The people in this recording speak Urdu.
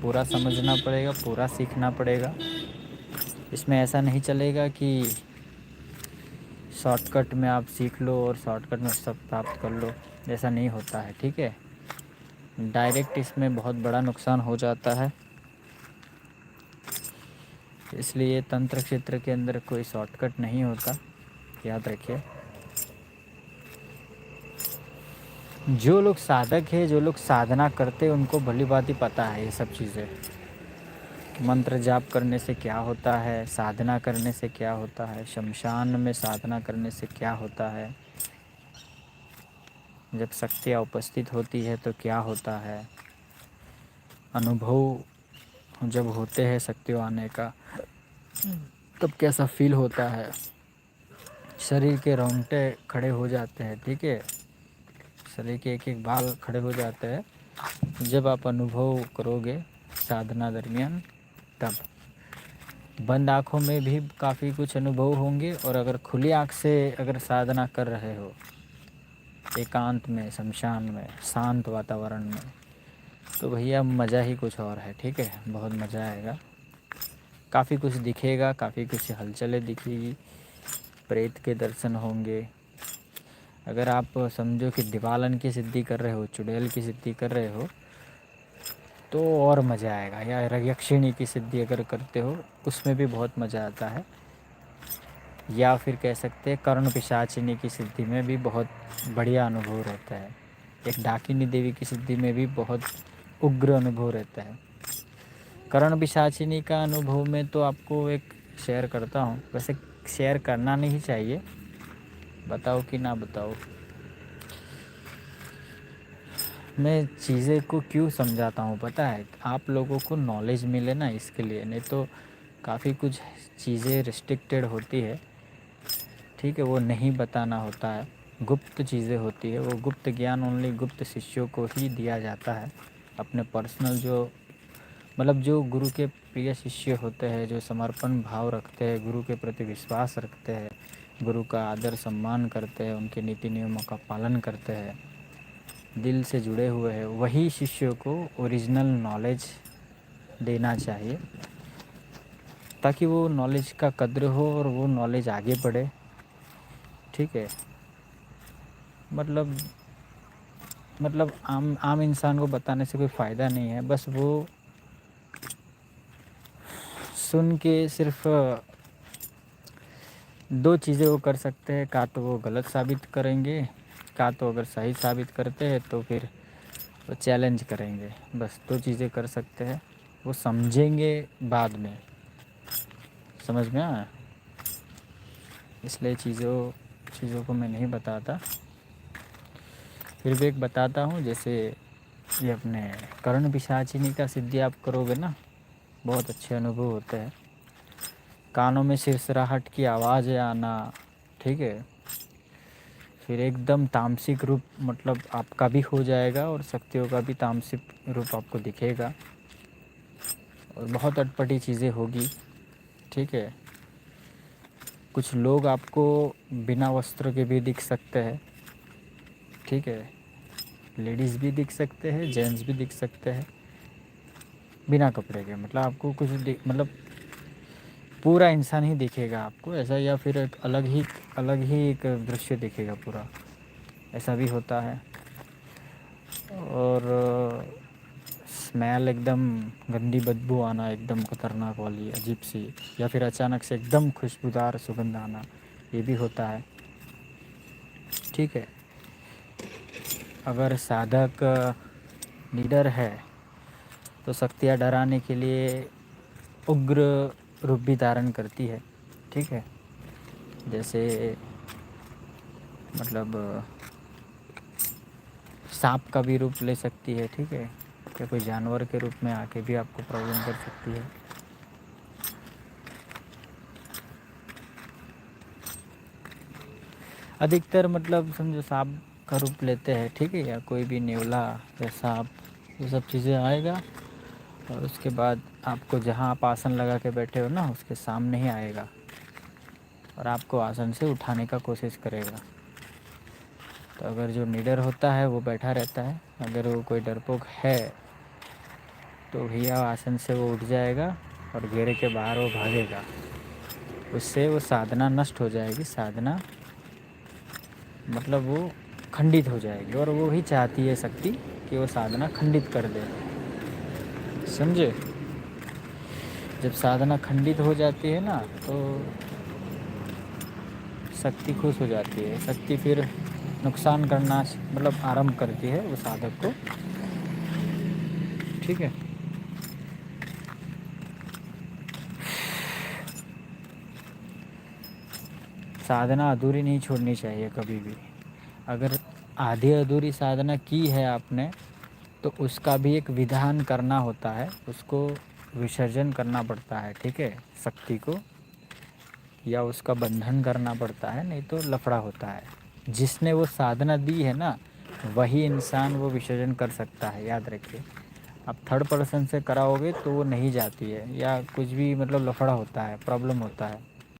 پورا سمجھنا پڑے گا، پورا سیکھنا پڑے گا۔ اس میں ایسا نہیں چلے گا کہ شارٹ کٹ میں آپ سیکھ لو اور شارٹ کٹ میں سب پراپت کر لو، ایسا نہیں ہوتا ہے، ٹھیک ہے۔ ڈائریکٹ اس میں بہت بڑا نقصان ہو جاتا ہے، اس لیے تنتر کھیتر کے اندر کوئی شارٹ کٹ نہیں ہوتا، یاد رکھیے۔ جو لوگ سادھک ہے، جو لوگ سادھنا کرتے، ان کو بھلی بھانتی پتہ ہے یہ سب چیزیں، منتر جاپ کرنے سے کیا ہوتا ہے، سادھنا کرنے سے کیا ہوتا ہے، شمشان میں سادھنا کرنے سے کیا ہوتا ہے، جب شکتیاں اپستھت ہوتی ہے تو کیا ہوتا ہے، انوبھو جب ہوتے ہیں شکتیوں آنے کا تب کیسا فیل ہوتا ہے، شریر کے رونگٹے کھڑے ہو جاتے ہیں، ٹھیک ہے، شریر کے ایک ایک بال کھڑے ہو جاتے ہیں جب آپ انوبھو کرو گے سادھنا درمیان، تب بند آنکھوں میں بھی کافی کچھ انوبھو ہوں گے، اور اگر کھلی آنکھ سے اگر سادھنا کر رہے ہو ایکانت میں، شمشان میں، شانت واتاورن میں، تو بھیا مزہ ہی کچھ اور ہے، ٹھیک ہے، بہت مزہ آئے گا، کافی کچھ دکھے گا، کافی کچھ ہلچلیں دکھے گی، پریت کے درشن ہوں گے۔ اگر آپ سمجھو کہ دیوالن کی سدھی کر رہے ہو، چڑیل کی سدھی کر رہے ہو تو اور مزہ آئے گا، یا یکشینی کی سدھی اگر کرتے ہو اس میں بھی بہت مزہ آتا ہے، یا پھر کہہ سکتے ہیں کرن پشاچنی کی سدھی میں بھی بہت بڑھیا انوبھو رہتا ہے، ایک ڈاکینی دیوی کی سدھی میں بھی بہت اگر انوبھو رہتا ہے۔ کرن پشاچنی کا انوبھو میں تو آپ کو ایک شیئر کرتا ہوں، ویسے شیئر کرنا نہیں چاہیے، بتاؤ کہ نہ بتاؤ، میں چیزیں کو کیوں سمجھاتا ہوں پتہ ہے، آپ لوگوں کو نالج ملے نا، اس کے لیے، نہیں تو کافی کچھ چیزیں ریسٹرکٹیڈ ہوتی ہے، ٹھیک ہے، وہ نہیں بتانا ہوتا ہے، گپت چیزیں ہوتی ہے، وہ گپت گیان اونلی گپت ششیوں کو ہی دیا جاتا ہے، اپنے پرسنل جو مطلب جو گرو کے پریہ ششیہ ہوتے ہیں، جو سمرپن بھاؤ رکھتے ہیں، گرو کے پرتی وشواس رکھتے ہیں، گرو کا آدر سمان کرتے ہیں، ان کے نیتی نیموں کا پالن کرتے ہیں، دل سے جڑے ہوئے ہیں، وہی ششیوں کو اوریجنل نالج دینا چاہیے، تاکہ وہ نالج کا قدر ہو اور وہ نالج آگے بڑھے، ٹھیک ہے۔ مطلب عام انسان کو بتانے سے کوئی فائدہ نہیں ہے، بس وہ سن کے صرف دو چیزیں وہ کر سکتے ہیں، کا تو وہ غلط ثابت کریں گے، کا تو اگر صحیح ثابت کرتے ہیں تو پھر وہ چیلنج کریں گے، بس دو چیزیں کر سکتے ہیں، وہ سمجھیں گے بعد میں، سمجھ میں آیا، اس لیے چیزوں کو میں نہیں بتاتا، پھر بھی ایک بتاتا ہوں، جیسے یہ اپنے کرن پشاچنی کا سدھی آپ کرو گے نا، بہت اچھے انوبھو ہوتے ہیں، کانوں میں سرسراہٹ کی آوازیں آنا، ٹھیک ہے، پھر ایک دم تامسک روپ مطلب آپ کا بھی ہو جائے گا، اور شکتیوں کا بھی تامسک روپ آپ کو دکھے گا، اور بہت اٹپٹی چیزیں ہوگی، ٹھیک ہے، کچھ لوگ آپ کو بنا وستر کے بھی دکھ سکتے ہیں، ٹھیک ہے، لیڈیز بھی دکھ سکتے ہیں، جینٹس بھی دکھ سکتے ہیں، بنا کپڑے کے، مطلب آپ کو کچھ مطلب پورا انسان ہی دکھے گا آپ کو ایسا، یا پھر ایک الگ ہی ایک درشیہ دکھے گا پورا، ایسا بھی ہوتا ہے، اور اسمیل ایک دم گندی بدبو آنا، ایک دم خطرناک والی عجیب سی، یا پھر اچانک سے ایک دم خوشبودار سگندھ آنا، یہ بھی ہوتا ہے، ٹھیک ہے۔ اگر سادھک نڈر ہے تو شکتیاں ڈرانے کے لیے اگر روپ بھی دھارن کرتی ہے، ٹھیک ہے، جیسے مطلب سانپ کا بھی روپ لے سکتی ہے، ٹھیک ہے، کہ کوئی جانور کے روپ میں آ کے بھی آپ کو پرابلم کر سکتی ہے، ادھکتر مطلب سمجھو سانپ کا روپ لیتے ہیں، ٹھیک ہے، یا کوئی بھی نیولا یا سانپ، یہ سب چیزیں آئے گا، اور اس کے بعد آپ کو جہاں آپ آسن لگا کے بیٹھے ہو نا، اس کے سامنے ہی آئے گا، اور آپ کو آسن سے اٹھانے کا کوشش کرے گا، تو اگر جو نڈر ہوتا ہے وہ بیٹھا رہتا ہے، اگر وہ کوئی ڈرپوک ہے تو بھیا آسن سے وہ اٹھ جائے گا اور گھیرے کے باہر وہ بھاگے گا. اس سے وہ سادھنا نشٹ ہو جائے گی. سادھنا مطلب وہ کھنڈت ہو جائے گی. اور وہی چاہتی ہے شکتی کہ وہ سادھنا کھنڈت کر دے. سمجھے؟ جب سادھنا کھنڈت ہو جاتی ہے نا تو شکتی خوش ہو جاتی ہے. شکتی پھر نقصان کرنا مطلب آرمبھ کرتی ہے وہ سادھک کو. ٹھیک ہے. سادھنا ادھوری نہیں چھوڑنی چاہیے کبھی بھی. اگر آدھی ادھوری سادھنا کی ہے آپ نے تو اس کا بھی ایک ودھان کرنا ہوتا ہے. اس کو وسرجن کرنا پڑتا ہے. ٹھیک ہے. شکتی کو یا اس کا بندھن کرنا پڑتا ہے, نہیں تو لفڑا ہوتا ہے. جس نے وہ سادھنا دی ہے نا وہی انسان وہ وسرجن کر سکتا ہے. یاد رکھیے. اب تھرڈ پرسن سے کراؤ گے تو وہ نہیں جاتی ہے, یا کچھ بھی مطلب لفڑا ہوتا ہے, پرابلم ہوتا ہے.